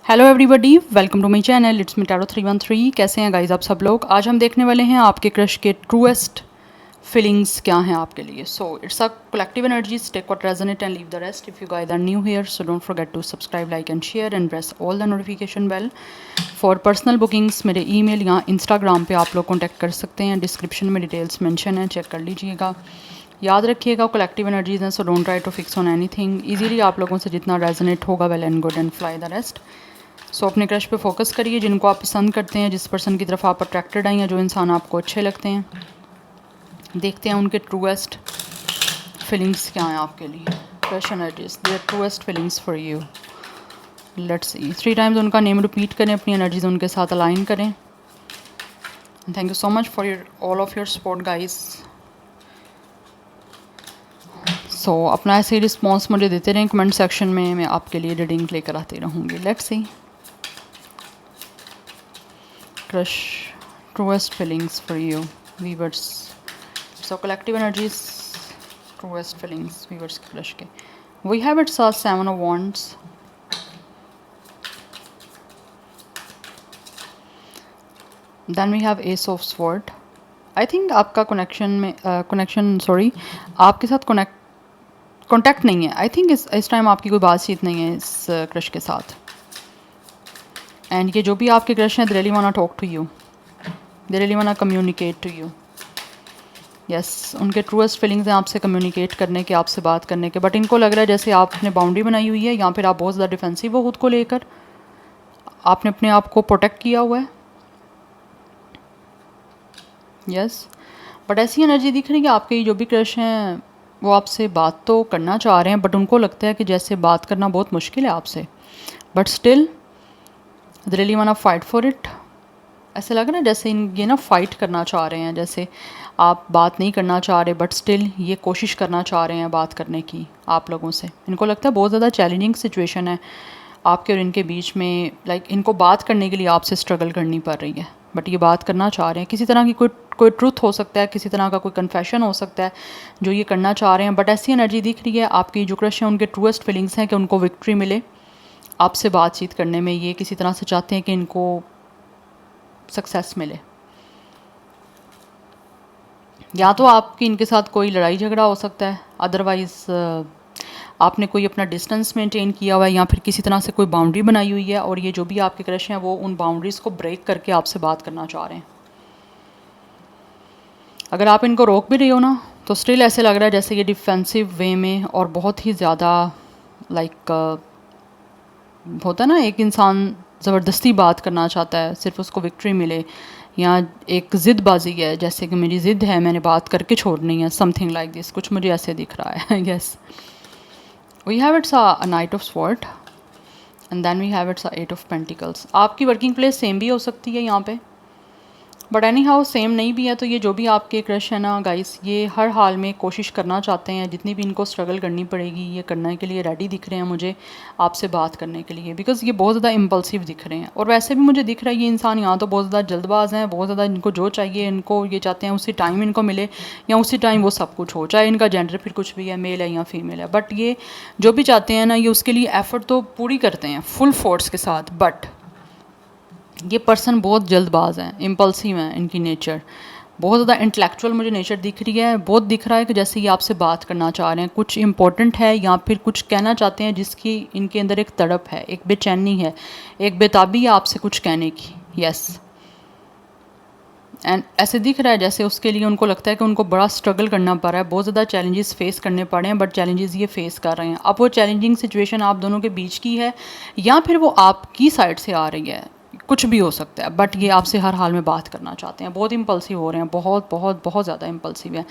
Hello everybody, welcome to my channel. It's me tarot 313। कैसे हैं guys आप सब लोग। आज हम देखने वाले हैं आपके क्रश के ट्रूएस्ट फीलिंग्स क्या हैं आपके लिए। So it's a collective energies, take what resonate and leave the rest. If you guys are new here so don't forget to subscribe, like and share and press all the notification bell. For personal bookings मेरे email या Instagram पे आप लोग contact कर सकते हैं। Description में details mention है, चेक कर लीजिएगा। याद रखिएगा कलेक्टिव एनर्जीज हैं, so don't try to fix on anything. Easily आप लोगों से जितना रेजोनेट होगा well and good and fly the rest. So अपने क्रश पे फोकस करिए, जिनको आप पसंद करते हैं, जिस पर्सन की तरफ आप अट्रैक्टेड हैं या जो इंसान आपको अच्छे लगते हैं। देखते हैं उनके ट्रूएस्ट फीलिंग्स क्या हैं आपके लिए। Crush energies, their truest feelings for you. Let's see. 3 times उनका नेम रिपीट करें, अपनी एनर्जीज उनके साथ अलाइन करें। Thank you so much for your all of your support guys. So अपना ऐसे ही रिस्पॉन्स मुझे देते रहें कमेंट सेक्शन में, मैं आपके लिए रीडिंग लेकर आती रहूँगी। Let's see. Crush, truest feelings for you, weavers. So collective energies, truest feelings, weavers के crush के. We have it saw 7 of Wands. Then we have Ace of Sword. I think आपका आपके साथ कॉन्टैक्ट नहीं है। आई थिंक इस time आपकी कोई बातचीत नहीं है इस क्रश के साथ। एंड ये जो भी आपके क्रश हैं, they really want to talk to you, they really want to communicate to you. Yes, उनके ट्रूएस्ट फीलिंग्स हैं आपसे कम्युनिकेट करने के, आपसे बात करने के। बट इनको लग रहा है जैसे आपने बाउंड्री बनाई हुई है, या फिर आप बहुत ज़्यादा डिफेंसिव हो खुद को लेकर, आपने अपने आप को प्रोटेक्ट किया हुआ है। यस, बट ऐसी एनर्जी दिख रही है आपके जो भी क्रश हैं वो आपसे बात तो करना चाह रहे हैं, बट उनको लगता है कि जैसे बात करना बहुत मुश्किल है आपसे। But still they really want to fight for it. ऐसे लग रहा है जैसे ये ना फाइट करना चाह रहे हैं, जैसे आप बात नहीं करना चाह रहे बट स्टिल ये कोशिश करना चाह रहे हैं बात करने की आप लोगों से। इनको लगता है बहुत ज़्यादा चैलेंजिंग सिचुएशन है आपके और इनके बीच में। लाइक इनको बात करने के लिए आपसे स्ट्रगल करनी पड़ रही है, बट ये बात करना चाह रहे हैं। किसी तरह की कोई ट्रुथ हो सकता है, किसी तरह का कोई कन्फेशन हो सकता है जो ये करना चाह रहे हैं। बट ऐसी एनर्जी दिख रही है आपकी जो क्रश है, उनके ट्रूएस्ट फीलिंग्स हैं कि उनको विक्ट्री मिले आपसे बातचीत करने में। ये किसी तरह से चाहते हैं कि इनको सक्सेस मिले, या तो आपकी इनके साथ कोई लड़ाई झगड़ा हो सकता है, अदरवाइज़ आपने कोई अपना डिस्टेंस मेंटेन किया हुआ है, या फिर किसी तरह से कोई बाउंड्री बनाई हुई है और ये जो भी आपके क्रश हैं वो उन बाउंड्रीज़ को ब्रेक करके आपसे बात करना चाह रहे हैं। अगर आप इनको रोक भी रही हो ना, तो स्टिल ऐसे लग रहा है जैसे ये डिफेंसिव वे में और बहुत ही ज़्यादा लाइक होता है ना, एक इंसान ज़बरदस्ती बात करना चाहता है सिर्फ उसको विक्ट्री मिले, या एक ज़िद्दबाजी है जैसे कि मेरी ज़िद है, मैंने बात करके छोड़नी है, समथिंग लाइक दिस। कुछ मुझे ऐसे दिख रहा है। Yes, we have it's a knight of sword and then we have it's a 8 of pentacles. आपकी वर्किंग प्लेस सेम भी हो सकती है यहाँ पे, बट एनी हाउ सेम नहीं भी है तो ये जो भी आपके क्रश है ना गाइस, ये हर हाल में कोशिश करना चाहते हैं, जितनी भी इनको स्ट्रगल करनी पड़ेगी ये करने के लिए रेडी दिख रहे हैं मुझे आपसे बात करने के लिए, बिकॉज़ ये बहुत ज़्यादा इम्पल्सिव दिख रहे हैं। और वैसे भी मुझे दिख रहा है ये इंसान यहाँ तो बहुत ज़्यादा जल्दबाज हैं, बहुत ज़्यादा इनको जो चाहिए, इनको ये चाहते हैं उसी टाइम इनको मिले, या उसी टाइम वो सब कुछ हो, चाहे इनका जेंडर फिर कुछ भी है, मेल है या फीमेल है। बट ये जो भी चाहते हैं ना, ये उसके लिए एफ़र्ट तो पूरी करते हैं फुल फोर्स के साथ। बट ये पर्सन बहुत जल्दबाज हैं, इम्पल्सिव हैं, इनकी नेचर बहुत ज़्यादा इंटेलेक्चुअल मुझे नेचर दिख रही है। बहुत दिख रहा है कि जैसे ये आपसे बात करना चाह रहे हैं, कुछ इंपॉर्टेंट है या फिर कुछ कहना चाहते हैं जिसकी इनके अंदर एक तड़प है, एक बेचैनी है, एक बेताबी है आपसे कुछ कहने की। यस, एंड ऐसे दिख रहा है जैसे उसके लिए उनको लगता है कि उनको बड़ा स्ट्रगल करना पड़ रहा है, बहुत ज़्यादा चैलेंजेस फेस करने पड़े हैं, बट चैलेंजेस ये फेस कर रहे हैं। अब वो चैलेंजिंग सिचुएशन आप दोनों के बीच की है या फिर वो आपकी साइड से आ रही है, कुछ भी हो सकता है। बट ये आपसे हर हाल में बात करना चाहते हैं, बहुत इम्पल्सिव हो रहे हैं, बहुत बहुत बहुत ज़्यादा इम्पल्सिव है।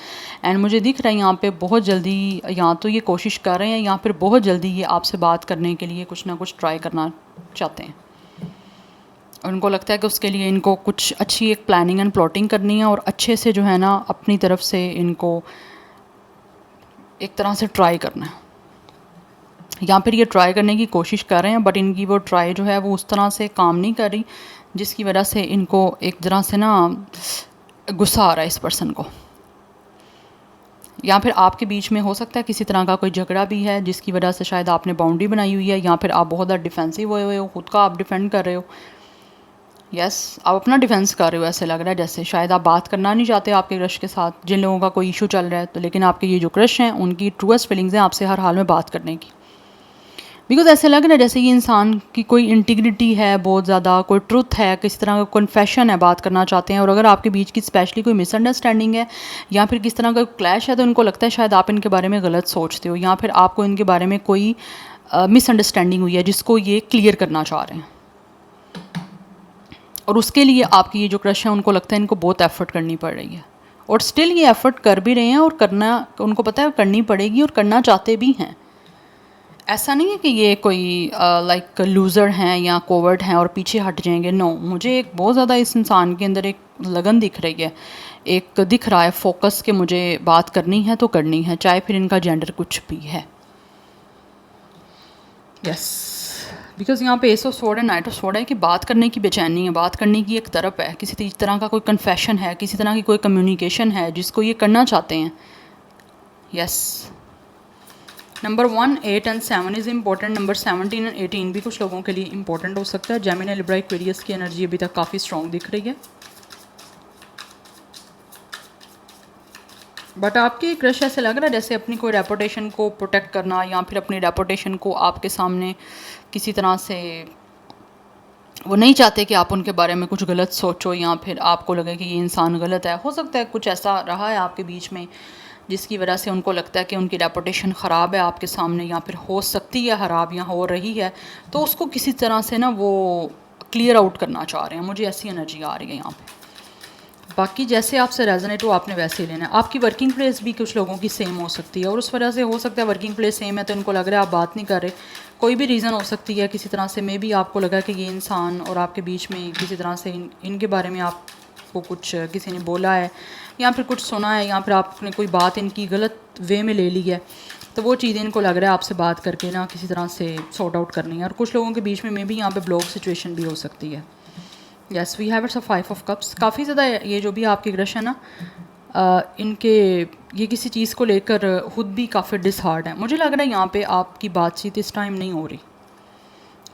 एंड मुझे दिख रहा है यहाँ पे बहुत जल्दी या तो ये कोशिश कर रहे हैं या फिर बहुत जल्दी ये आपसे बात करने के लिए कुछ ना कुछ ट्राई करना चाहते हैं। उनको लगता है कि उसके लिए इनको कुछ अच्छी एक प्लानिंग एंड प्लॉटिंग करनी है और अच्छे से जो है ना अपनी तरफ से इनको एक तरह से ट्राई करना है, या फिर ये ट्राई करने की कोशिश कर रहे हैं, बट इनकी वो ट्राई जो है वो उस तरह से काम नहीं कर रही, जिसकी वजह से इनको एक तरह से ना गुस्सा आ रहा है इस पर्सन को। या फिर आपके बीच में हो सकता है किसी तरह का कोई झगड़ा भी है जिसकी वजह से शायद आपने बाउंड्री बनाई हुई है, या फिर आप बहुत ज़्यादा डिफेंसिव हुए हो, खुद का आप डिफेंड कर रहे हो। यस, आप अपना डिफेंस कर रहे हो, ऐसे लग रहा है जैसे शायद आप बात करना नहीं चाहते आपके क्रश के साथ, जिन लोगों का कोई इशू चल रहा है। तो लेकिन आपके ये जो क्रश हैं उनकी ट्रूएस्ट फीलिंग्स हैं आपसे हर हाल में बात करने की, बिकॉज ऐसे लग रहा है जैसे ये इंसान की कोई इंटीग्रिटी है, बहुत ज़्यादा कोई ट्रुथ है, किसी तरह का कन्फेशन है, बात करना चाहते हैं। और अगर आपके बीच की स्पेशली कोई मिसअंडरस्टैंडिंग है या फिर किस तरह का क्लैश है, तो उनको लगता है शायद आप इनके बारे में गलत सोचते हो, या फिर आपको इनके बारे में कोई मिसअंडरस्टैंडिंग हुई है जिसको ये क्लियर करना चाह रहे हैं। और उसके लिए आपकी ये जो क्रश है उनको लगता है इनको बहुत एफर्ट करनी पड़ रही है, और स्टिल ये एफर्ट कर भी रहे हैं, और करना उनको पता है करनी पड़ेगी, और करना चाहते भी हैं। ऐसा नहीं है कि ये कोई लाइक लूज़र हैं या कोवर्ड हैं और पीछे हट जाएंगे। नो, मुझे एक बहुत ज़्यादा इस इंसान के अंदर एक लगन दिख रही है, एक दिख रहा है फोकस कि मुझे बात करनी है तो करनी है, चाहे फिर इनका जेंडर कुछ भी है। यस, बिकॉज यहाँ पे S of sword and night of sword है कि बात करने की बेचैनी है, बात करने की एक तरफ है, किसी तरह का कोई कन्फेशन है, किसी तरह की कोई कम्युनिकेशन है जिसको ये करना चाहते हैं। Yes, number 1, 8 and 7 is important. Number 17 and 18 भी कुछ लोगों के लिए इंपॉर्टेंट हो सकता है। जेमिनी, लिब्रा, एक्वेरियस की एनर्जी अभी तक काफ़ी स्ट्रॉन्ग दिख रही है, बट आपकी क्रश ऐसे लग रहा है जैसे अपनी कोई रेपुटेशन को प्रोटेक्ट करना, या फिर अपनी रेपुटेशन को आपके सामने किसी तरह से वो नहीं चाहते कि आप उनके बारे में कुछ गलत सोचो, या फिर आपको लगे कि ये इंसान गलत है। हो सकता है कुछ ऐसा रहा है आपके बीच में जिसकी वजह से उनको लगता है कि उनकी रेपुटेशन ख़राब है आपके सामने, या फिर हो सकती है ख़राब या हो रही है, तो उसको किसी तरह से ना वो क्लियर आउट करना चाह रहे हैं। मुझे ऐसी एनर्जी आ रही है यहाँ पे। बाकी जैसे आपसे रेजोनेट हो आपने वैसे ही लेना है। आपकी वर्किंग प्लेस भी कुछ लोगों की सेम हो सकती है, और उस वजह से हो सकता है वर्किंग प्लेस सेम है तो इनको लग रहा है आप बात नहीं कर रहे, कोई भी रीज़न हो सकती है किसी तरह से। मे बी आपको लगा कि ये इंसान और आपके बीच में किसी तरह से इनके बारे में आपको कुछ किसी ने बोला है, या फिर कुछ सुना है, या फिर आपने कोई बात इनकी गलत वे में ले ली है, तो वो चीज़ें इनको लग रहा है आपसे बात करके ना किसी तरह से सॉर्ट आउट करनी है। और कुछ लोगों के बीच में मे बी यहाँ पे ब्लॉक सिचुएशन भी हो सकती है। Yes, we have it's a 5 of cups. काफ़ी ज़्यादा ये जो भी आपकी क्रश है ना, इनके ये किसी चीज़ को लेकर खुद भी काफ़ी डिसहार्ड है। मुझे लग रहा है यहाँ पे आपकी बातचीत इस टाइम नहीं हो रही।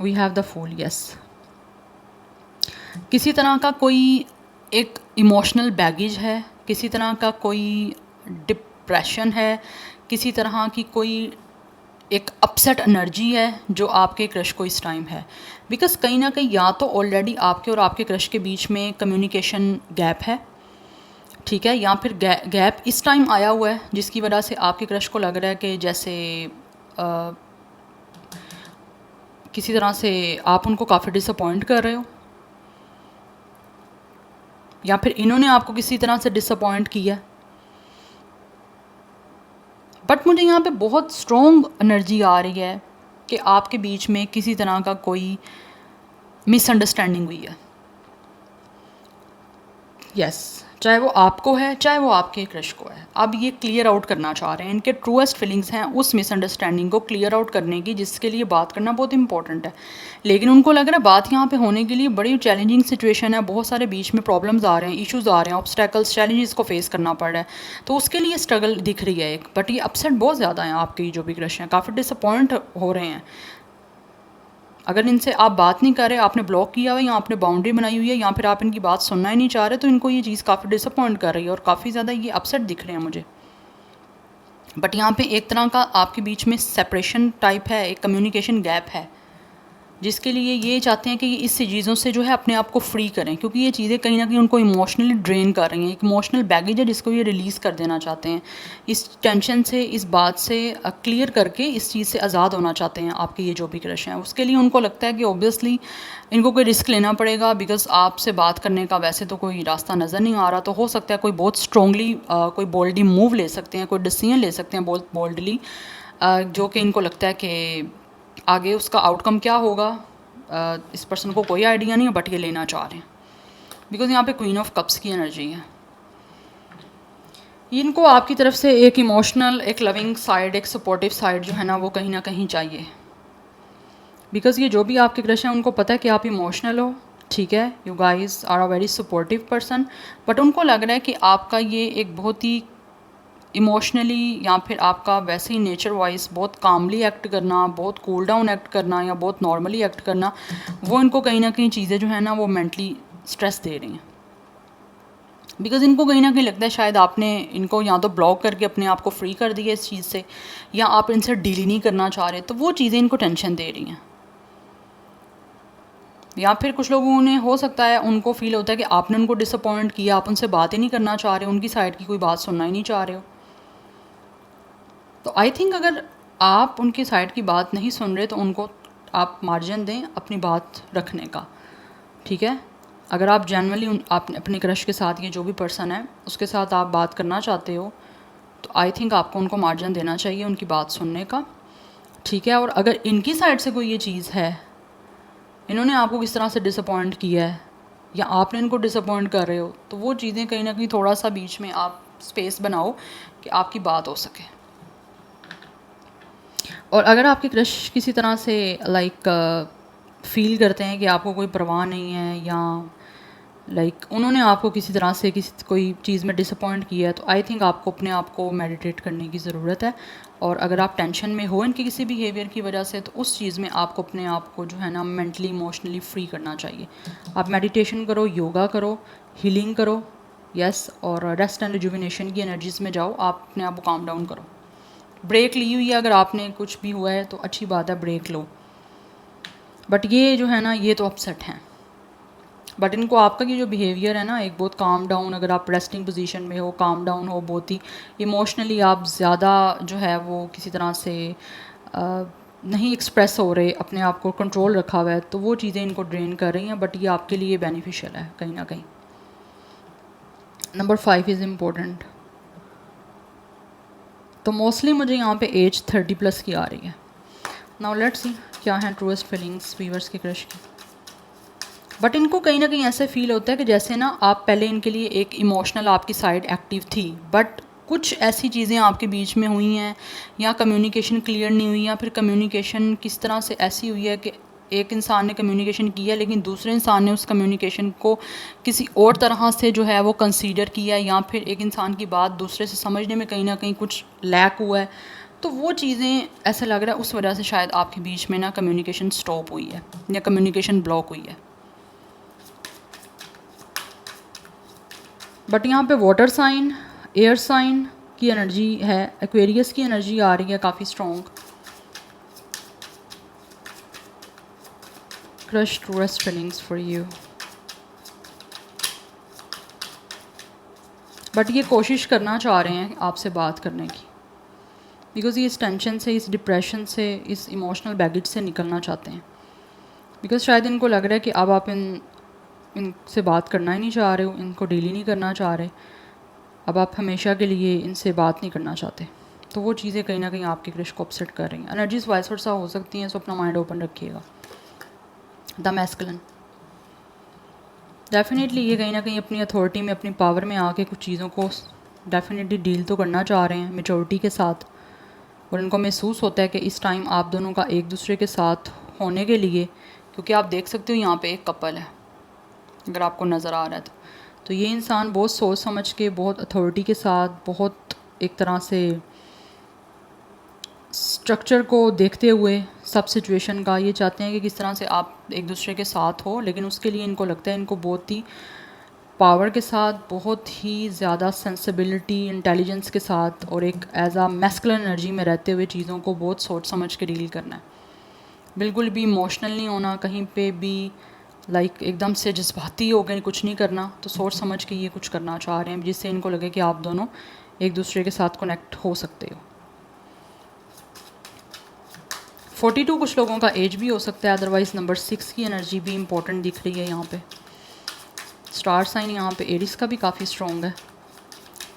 We have the fool. Yes, किसी तरह का कोई एक इमोशनल बैगेज है, किसी तरह का कोई डिप्रेशन है, किसी तरह की कोई एक अपसेट एनर्जी है जो आपके क्रश को इस टाइम है। बिकॉज कहीं ना कहीं या तो ऑलरेडी आपके और आपके क्रश के बीच में कम्युनिकेशन गैप है, ठीक है, या फिर गैप इस टाइम आया हुआ है जिसकी वजह से आपके क्रश को लग रहा है कि जैसे किसी तरह से आप उनको काफ़ी डिसअपॉइंट कर रहे हो, या फिर इन्होंने आपको किसी तरह से डिसअपॉइंट किया। बट मुझे यहाँ पे बहुत स्ट्रॉन्ग एनर्जी आ रही है कि आपके बीच में किसी तरह का कोई मिसअंडरस्टैंडिंग हुई है। यस, चाहे वो आपको है चाहे वो आपके क्रश को है, अब ये क्लियर आउट करना चाह रहे हैं। इनके ट्रूएस्ट फीलिंग्स हैं उस मिसअंडरस्टैंडिंग को क्लियर आउट करने की, जिसके लिए बात करना बहुत इंपॉर्टेंट है। लेकिन उनको लग रहा है बात यहाँ पे होने के लिए बड़ी चैलेंजिंग सिचुएशन है, बहुत सारे बीच में प्रॉब्लम्स आ रहे हैं, इश्यूज आ रहे हैं, ऑब्स्टेकल्स, चैलेंजेस को फेस करना पड़ रहा है, तो उसके लिए स्ट्रगल दिख रही है एक। बट ये अपसेट बहुत ज़्यादा हैं आपके जो भी क्रश हैं, काफ़ी डिसअपॉइंट हो रहे हैं। अगर इनसे आप बात नहीं कर रहे, आपने ब्लॉक किया हुआ है या आपने बाउंड्री बनाई हुई है, या फिर आप इनकी बात सुनना ही नहीं चाह रहे, तो इनको ये चीज़ काफ़ी डिसअपॉइंट कर रही है और काफ़ी ज़्यादा ये अपसेट दिख रहे हैं मुझे। बट यहाँ पे एक तरह का आपके बीच में सेपरेशन टाइप है, एक कम्युनिकेशन गैप है, जिसके लिए ये चाहते हैं कि ये इस चीज़ों से जो है अपने आप को फ्री करें, क्योंकि ये चीज़ें कहीं ना कहीं उनको इमोशनली ड्रेन कर रही हैं। एक इमोशनल बैगेज है जिसको ये रिलीज़ कर देना चाहते हैं, इस टेंशन से, इस बात से क्लियर करके इस चीज़ से आज़ाद होना चाहते हैं आपके ये जो भी क्रश हैं। उसके लिए उनको लगता है कि ऑब्वियसली इनको कोई रिस्क लेना पड़ेगा, बिकॉज आपसे बात करने का वैसे तो कोई रास्ता नज़र नहीं आ रहा, तो हो सकता है कोई बहुत स्ट्रॉन्गली कोई बोल्डली मूव ले सकते हैं, कोई डिसीजन ले सकते हैं बहुत बोल्डली, जो कि इनको लगता है कि आगे उसका आउटकम क्या होगा इस पर्सन को कोई आइडिया नहीं है, बट ये लेना चाह रहे हैं बिकॉज यहाँ पे क्वीन ऑफ कप्स की एनर्जी है। इनको आपकी तरफ से एक इमोशनल, एक लविंग साइड, एक सपोर्टिव साइड जो है ना वो कहीं ना कहीं चाहिए, बिकॉज ये जो भी आपके क्रश हैं उनको पता है कि आप इमोशनल हो, ठीक है, you guys are a very supportive person, but उनको लग रहा है कि आपका ये एक बहुत ही इमोशनली या फिर आपका वैसे ही नेचर वाइज बहुत कामली एक्ट करना, बहुत कूल डाउन एक्ट करना या बहुत नॉर्मली एक्ट करना, वो इनको कहीं ना कहीं चीज़ें जो है ना वो मेंटली स्ट्रेस दे रही हैं। बिकॉज़ इनको कहीं ना कहीं लगता है शायद आपने इनको या तो ब्लॉक करके अपने आप को फ्री कर दिया इस चीज़ से, या आप इनसे डील ही नहीं करना चाह रहे, तो वो चीज़ें इनको टेंशन दे रही हैं। या फिर कुछ लोगों ने हो सकता है उनको फील होता है कि आपने उनको डिसअपॉइंट किया, आप उनसे बात ही नहीं करना चाह रहे, उनकी साइड की कोई बात सुनना ही नहीं चाह रहे हो। तो आई थिंक अगर आप उनकी साइड की बात नहीं सुन रहे तो उनको आप मार्जिन दें अपनी बात रखने का, ठीक है। अगर आप जनरली आप अपने क्रश के साथ, ये जो भी पर्सन है उसके साथ आप बात करना चाहते हो, तो आई थिंक आपको उनको मार्जिन देना चाहिए उनकी बात सुनने का, ठीक है। और अगर इनकी साइड से कोई ये चीज़ है, इन्होंने आपको किस तरह से डिसअपॉइंट किया है या आपने इनको डिसअपॉइंट कर रहे हो, तो वो चीज़ें कहीं ना कहीं थोड़ा सा बीच में आप स्पेस बनाओ कि आपकी बात हो सके। और अगर आपके क्रश किसी तरह से फील करते हैं कि आपको कोई परवाह नहीं है, या उन्होंने आपको किसी तरह से कोई चीज़ में डिसअपॉइंट किया है, तो आई थिंक आपको अपने आप को मेडिटेट करने की ज़रूरत है। और अगर आप टेंशन में हो इनके किसी बिहेवियर की वजह से, तो उस चीज़ में आपको अपने आप को जो है ना मेंटली इमोशनली फ्री करना चाहिए। आप मेडिटेशन करो, योगा करो, हीलिंग करो, यस, और रेस्ट एंड रिजुविनेशन की एनर्जीज़ में जाओ, आप अपने आप को काम डाउन करो। ब्रेक ली हुई है, अगर आपने कुछ भी हुआ है तो अच्छी बात है, ब्रेक लो। बट ये जो है ना, ये तो अपसेट हैं। बट इनको आपका ये जो बिहेवियर है ना, एक बहुत काम डाउन, अगर आप रेस्टिंग पोजीशन में हो, काम डाउन हो, बहुत ही इमोशनली आप ज़्यादा जो है वो किसी तरह से नहीं एक्सप्रेस हो रहे, अपने आप को कंट्रोल रखा हुआ है, तो वो चीज़ें इनको ड्रेन कर रही हैं। बट ये आपके लिए बेनिफिशियल है कहीं ना कहीं। Number 5 is important. तो मोस्टली मुझे यहाँ पे एज 30+ की आ रही है। नाउ लेट्स सी क्या है ट्रूएस्ट फीलिंग्स वीवर्स के क्रश की। बट इनको कहीं ना कहीं ऐसे फील होता है कि जैसे ना आप पहले इनके लिए एक इमोशनल आपकी साइड एक्टिव थी, बट कुछ ऐसी चीज़ें आपके बीच में हुई हैं, या कम्युनिकेशन क्लियर नहीं हुई, या फिर कम्युनिकेशन किस तरह से ऐसी हुई है कि एक इंसान ने कम्युनिकेशन किया लेकिन दूसरे इंसान ने उस कम्युनिकेशन को किसी और तरह से जो है वो कंसीडर किया, या फिर एक इंसान की बात दूसरे से समझने में कहीं ना कहीं कुछ लैक हुआ है। तो वो चीज़ें ऐसा लग रहा है उस वजह से शायद आपके बीच में ना कम्युनिकेशन स्टॉप हुई है या कम्युनिकेशन ब्लॉक हुई है। बट यहाँ पे वाटर साइन, एयर साइन की एनर्जी है, एक्वेरियस की एनर्जी आ रही है काफ़ी strong. Crush truest feelings for you. But ये कोशिश करना चाह रहे हैं आपसे बात करने की, बिकॉज़ ये इस टेंशन से, इस डिप्रेशन से, इस इमोशनल बैगेज से निकलना चाहते हैं। बिकॉज़ शायद इनको लग रहा है कि अब आप इनसे बात करना ही नहीं चाह रहे हो, इनको डील ही नहीं करना चाह रहे, अब आप हमेशा के लिए इनसे बात नहीं करना चाहते। तो वो चीज़ें कहीं ना कहीं आपके क्रश को अपसेट कर रही हैं। एनर्जीज वाइस वर्सा हो सकती हैं, सो अपना माइंड ओपन रखिएगा। द मैस्कुलिन डेफिनेटली ये कहीं ना कहीं अपनी अथॉरिटी में, अपनी पावर में आके कुछ चीज़ों को डेफिनेटली डील तो करना चाह रहे हैं मेचोरिटी के साथ। और इनको महसूस होता है कि इस टाइम आप दोनों का एक दूसरे के साथ होने के लिए, क्योंकि आप देख सकते हो यहाँ पे एक कपल है, अगर आपको नज़र आ रहा है तो ये इंसान बहुत सोच समझ के, बहुत अथॉरिटी के साथ, बहुत एक तरह से स्ट्रक्चर को देखते हुए सब सिचुएशन का ये चाहते हैं कि किस तरह से आप एक दूसरे के साथ हो। लेकिन उसके लिए इनको लगता है इनको बहुत ही पावर के साथ, बहुत ही ज़्यादा सेंसिबिलिटी, इंटेलिजेंस के साथ और एक एज आ मैस्कुलिन एनर्जी में रहते हुए चीज़ों को बहुत सोच समझ के डील करना है। बिल्कुल भी इमोशनल नहीं होना कहीं पे भी, एकदम से जज्बाती हो गए, कुछ नहीं करना। तो सोच समझ के ये कुछ करना चाह रहे हैं जिससे इनको लगे कि आप दोनों एक दूसरे के साथ कनेक्ट हो सकते हो। 42 कुछ लोगों का एज भी हो सकता है, अदरवाइज़ नंबर 6 की एनर्जी भी इंपॉर्टेंट दिख रही है यहाँ पे। स्टार साइन यहाँ पे एरिस का भी काफ़ी स्ट्रॉन्ग है।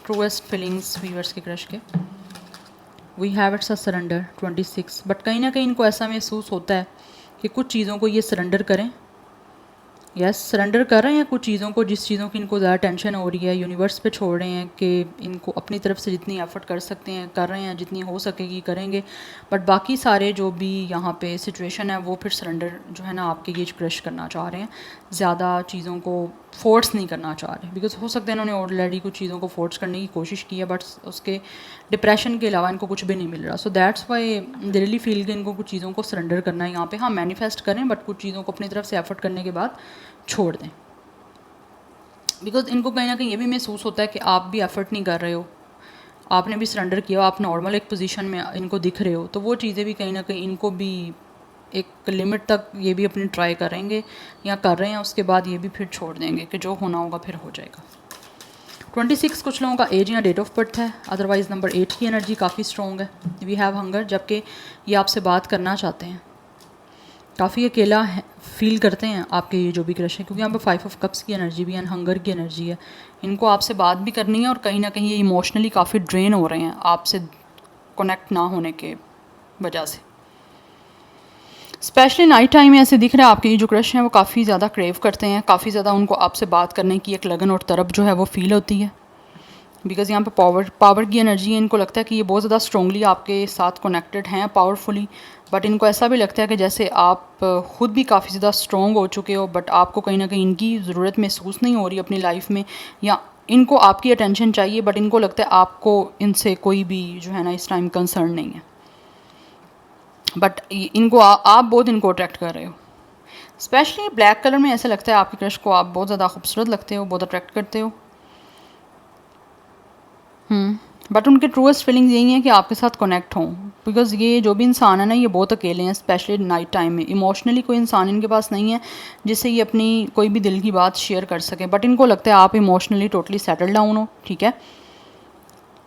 ट्रूएस्ट फीलिंग्स वीवर्स के क्रश के। We have it's a surrender 26। But कहीं ना कहीं इनको ऐसा महसूस होता है कि कुछ चीज़ों को ये सरेंडर करें यस सरेंडर कर रहे हैं कुछ चीज़ों को, जिस चीज़ों की इनको ज़्यादा टेंशन हो रही है, यूनिवर्स पे छोड़ रहे हैं कि इनको अपनी तरफ से जितनी एफर्ट कर सकते हैं कर रहे हैं, जितनी हो सकेगी करेंगे। बट बाकी सारे जो भी यहाँ पे सिचुएशन है वो फिर सरेंडर जो है ना आपके ये क्रश करना चाह रहे हैं, ज़्यादा चीज़ों को फोर्स नहीं करना चाह रहे, बिकॉज हो सकता है इन्होंने ऑलरेडी कुछ चीज़ों को फोर्स करने की कोशिश की है बट उसके डिप्रेशन के अलावा इनको कुछ भी नहीं मिल रहा। So that's why they really feel कि इनको कुछ चीज़ों को सरेंडर करना है यहाँ पे। हाँ मैनिफेस्ट करें बट कुछ चीज़ों को अपनी तरफ से एफर्ट करने के बाद छोड़ दें, बिकॉज इनको कहीं ना कहीं ये भी महसूस होता है कि आप भी एफर्ट नहीं कर रहे हो, आपने भी सरेंडर किया, आप नॉर्मल एक पोजीशन में इनको दिख रहे हो, तो वो चीज़ें भी कहीं ना कहीं इनको भी एक लिमिट तक ये भी अपनी ट्राई करेंगे या कर रहे हैं, उसके बाद ये भी फिर छोड़ देंगे कि जो होना होगा फिर हो जाएगा। 26 कुछ लोगों का एज या डेट ऑफ बर्थ है, अदरवाइज़ नंबर 8 की एनर्जी काफ़ी स्ट्रॉन्ग है। वी हैव हंगर, जबकि ये आपसे बात करना चाहते हैं, काफ़ी अकेला फील करते हैं आपके ये जो भी क्रश है, क्योंकि यहाँ पे 5 ऑफ कप्स की एनर्जी भी है, हंगर की एनर्जी है। इनको आपसे बात भी करनी है और कहीं ना कहीं ये इमोशनली काफ़ी ड्रेन हो रहे हैं आपसे कनेक्ट ना होने के वजह से। स्पेशली नाइट टाइम में ऐसे दिख रहा है आपके ये जो क्रश हैं वो काफ़ी ज़्यादा क्रेव करते हैं, काफ़ी ज़्यादा उनको आपसे बात करने की एक लगन और तरफ जो है वो फील होती है, बिकॉज़ यहाँ पे पावर की एनर्जी है। इनको लगता है कि ये बहुत ज़्यादा स्ट्रॉन्गली आपके साथ कनेक्टेड हैं, पावरफुली, बट इनको ऐसा भी लगता है कि जैसे आप ख़ुद भी काफ़ी ज़्यादा स्ट्रॉन्ग हो चुके हो, बट आपको कहीं ना कहीं इनकी ज़रूरत महसूस नहीं हो रही अपनी लाइफ में, या इनको आपकी अटेंशन चाहिए बट इनको लगता है आपको इनसे कोई भी जो है ना इस टाइम कंसर्न नहीं है, बट इनको आप बहुत इनको अट्रैक्ट कर रहे हो। स्पेशली ब्लैक कलर में ऐसा लगता है आपके क्रश को आप बहुत ज़्यादा खूबसूरत लगते हो, बहुत अट्रैक्ट करते हो। बट उनके ट्रूएस्ट फीलिंग्स यही हैं कि आपके साथ कनेक्ट हों, बिकॉज ये जो भी इंसान है ना ये बहुत अकेले हैं, स्पेशली नाइट टाइम में। इमोशनली कोई इंसान इनके पास नहीं है जिससे ये अपनी कोई भी दिल की बात शेयर कर सकें, बट इनको लगता है आप इमोशनली टोटली सेटल डाउन हो, ठीक है,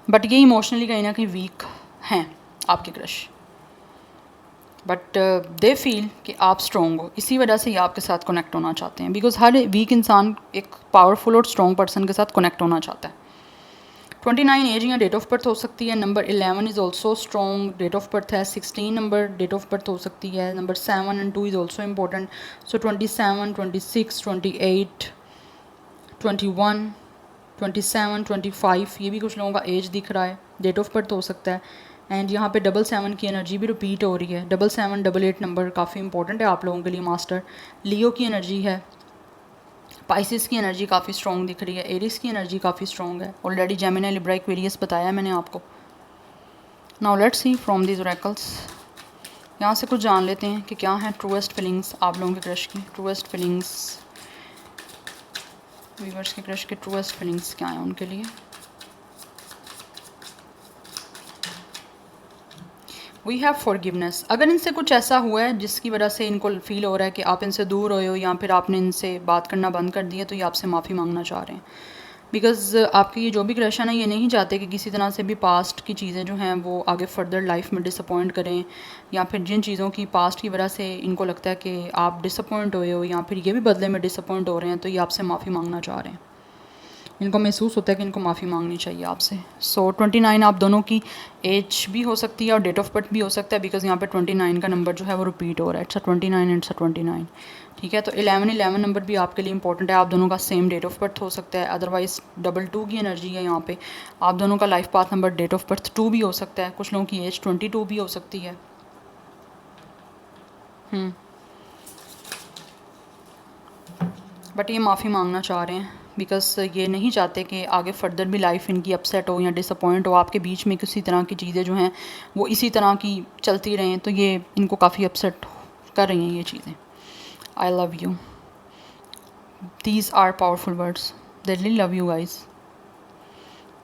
बट ये इमोशनली कहीं ना कहीं वीक हैं आपके क्रश, बट दे फील कि आप स्ट्रॉन्ग हो, इसी वजह से ये आपके साथ कनेक्ट होना चाहते हैं, बिकॉज हर वीक इंसान एक पावरफुल और स्ट्रॉन्ग पर्सन के साथ कनेक्ट होना चाहता है। 29 एज या डेट ऑफ बर्थ हो सकती है, number 11 is also strong date of birth है, 16 नंबर डेट ऑफ बर्थ हो सकती है, number 7 and 2 is also important. So 27, 26, 28, 21, 27, 25 ये भी कुछ लोगों का एज दिख रहा है, डेट ऑफ बर्थ हो सकता है। एंड यहाँ पे 77 की एनर्जी भी रिपीट हो रही है, 77, 88 नंबर काफ़ी इंपॉर्टेंट है आप लोगों के लिए मास्टर। लियो की एनर्जी है, पाइसिस की एनर्जी काफ़ी स्ट्रॉन्ग दिख रही है, एरिस की एनर्जी काफ़ी स्ट्रॉन्ग है, ऑलरेडी जेमिनी, लिब्रा, एक्वेरियस बताया मैंने आपको। Now let's see from these oracles, यहाँ से कुछ जान लेते हैं कि क्या है ट्रूएस्ट फीलिंग्स आप लोगों के क्रश की, ट्रूएस्ट फीलिंग्स, व्यूअर्स के क्रश के ट्रूएस्ट फीलिंग्स क्या हैं उनके लिए। वी हैव फॉरगिवनेस, अगर इनसे कुछ ऐसा हुआ है जिसकी वजह से इनको फील हो रहा है कि आप इनसे दूर हुए हो या फिर आपने इनसे बात करना बंद कर दिया, तो ये आपसे माफ़ी मांगना चाह रहे हैं, बिकॉज़ आपके ये जो भी क्रश है ना ये नहीं चाहते कि किसी तरह से भी पास्ट की चीज़ें जो हैं वो आगे फर्दर लाइफ में डिसअपॉइंट करें, या फिर जिन चीज़ों की पास्ट की वजह से इनको लगता है कि आप डिसअपॉइंट हुए हो या फिर ये भी बदले में डिसअपॉइंट हो रहे हैं, तो ये आपसे माफ़ी मांगना चाह रहे हैं। इनको महसूस होता है कि इनको माफ़ी मांगनी चाहिए आपसे। सो 29 आप दोनों की एज भी हो सकती है और डेट ऑफ बर्थ भी हो सकता है, बिकॉज यहाँ पे 29 का नंबर जो है वो रिपीट हो रहा है, इट्स 29 इट्स 29, ठीक है। तो 11 नंबर भी आपके लिए इंपॉर्टेंट है, आप दोनों का सेम डेट ऑफ बर्थ हो सकता है, अदरवाइज़ 22 की एनर्जी है यहाँ पे, आप दोनों का life path number date of birth 2 भी हो सकता है, कुछ लोगों की एज 22 भी हो सकती है। बट ये माफ़ी मांगना चाह रहे हैं, बिकॉज ये नहीं चाहते कि आगे फर्दर भी लाइफ इनकी अपसेट हो या डिसअपॉइंट हो, आपके बीच में किसी तरह की चीज़ें जो हैं वो इसी तरह की चलती रहें, तो ये इनको काफ़ी अपसेट कर रही हैं ये चीज़ें। I love you, these are powerful words, they really love you guys,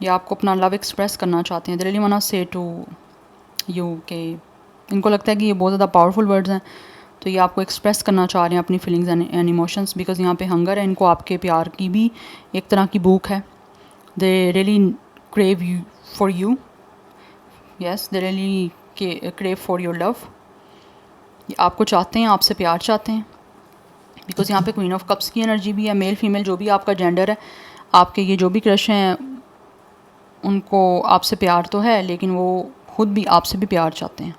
ये आपको अपना लव एक्सप्रेस करना चाहते हैं, they really want to say to you के इनको लगता है कि ये बहुत ज़्यादा पावरफुल वर्ड्स हैं, तो ये आपको एक्सप्रेस करना चाह रहे हैं अपनी फीलिंग्स एंड इमोशंस, बिकॉज यहाँ पे हंगर है, इनको आपके प्यार की भी एक तरह की भूख है, they really crave you for you, yes they really crave for your love, ये आपको चाहते हैं, आपसे प्यार चाहते हैं, बिकॉज यहाँ पे क्वीन ऑफ कप्स की एनर्जी भी है। मेल फीमेल जो भी आपका जेंडर है, आपके ये जो भी क्रश हैं उनको आपसे प्यार तो है, लेकिन वो खुद भी आपसे भी प्यार चाहते हैं।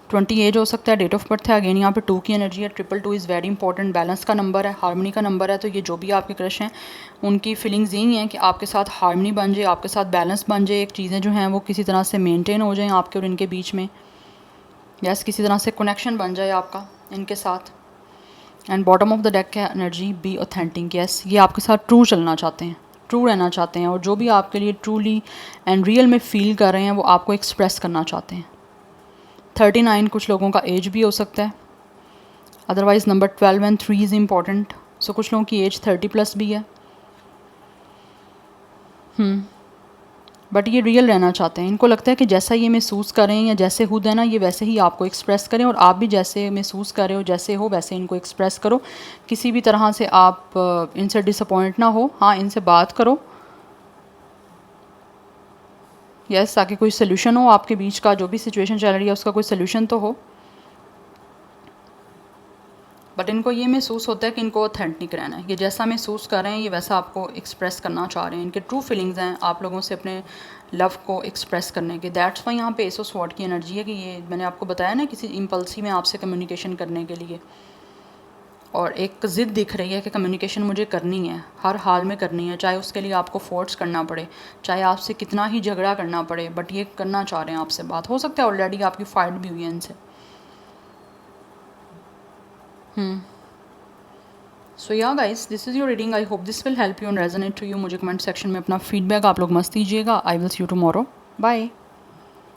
20 एज हो सकता है, डेट ऑफ बर्थ है। अगेन यहाँ पे 2 की एनर्जी है। 222 इज़ वेरी इंपॉर्टेंट, बैलेंस का नंबर है, हार्मनी का नंबर है। तो ये जो भी आपके क्रश हैं उनकी फीलिंग्स यही हैं कि आपके साथ हार्मनी बन जाए, आपके साथ बैलेंस बन जाए, एक चीज़ें जो हैं वो किसी तरह से मेनटेन हो जाएँ आपके और इनके बीच में। यस, किसी तरह से कनेक्शन बन जाए आपका इनके साथ। And bottom of the deck है एनर्जी बी ऑथेंटिक। यस, ये आपके साथ ट्रू चलना चाहते हैं, ट्रू रहना चाहते हैं, और जो भी आपके लिए ट्रूली एंड रियल में फ़ील कर रहे हैं वो आपको एक्सप्रेस करना चाहते हैं। 39 कुछ लोगों का एज भी हो सकता है, otherwise number 12 and 3 is important. So कुछ लोगों की एज 30+ भी है। बट ये रियल रहना चाहते हैं। इनको लगता है कि जैसा ये महसूस करें या जैसे खुद है ना, ये वैसे ही आपको एक्सप्रेस करें, और आप भी जैसे महसूस कर रहे हो, जैसे हो वैसे इनको एक्सप्रेस करो। किसी भी तरह से आप इनसे डिसअपॉइंट ना हो। हाँ, इनसे बात करो, यस, ताकि कोई सोल्यूशन हो आपके बीच का, जो भी सिचुएशन चल रही है उसका कोई सोल्यूशन तो हो। बट इनको ये महसूस होता है कि इनको ऑथेंटिक रहना है, ये जैसा महसूस कर रहे हैं ये वैसा आपको एक्सप्रेस करना चाह रहे हैं। इनके ट्रू फीलिंग्स हैं आप लोगों से अपने लव को एक्सप्रेस करने के। दैट्स वाई यहाँ पे एस ऑफ स्वॉर्ड की एनर्जी है कि ये मैंने आपको बताया ना, किसी इम्पल्सी में आपसे कम्युनिकेशन करने के लिए, और एक ज़िद दिख रही है कि कम्युनिकेशन मुझे करनी है, हर हाल में करनी है, चाहे उसके लिए आपको फोर्स करना पड़े, चाहे आपसे कितना ही झगड़ा करना पड़े, बट ये करना चाह रहे हैं आपसे बात। हो सकता है ऑलरेडी आपकी फाइट भी हुई है इनसे। So yeah guys, this is your reading. I hope this will help you and resonate to you. मुझे कमेंट सेक्शन में अपना फीडबैक आप लोग मस्त दीजिएगा। I will see you tomorrow. Bye.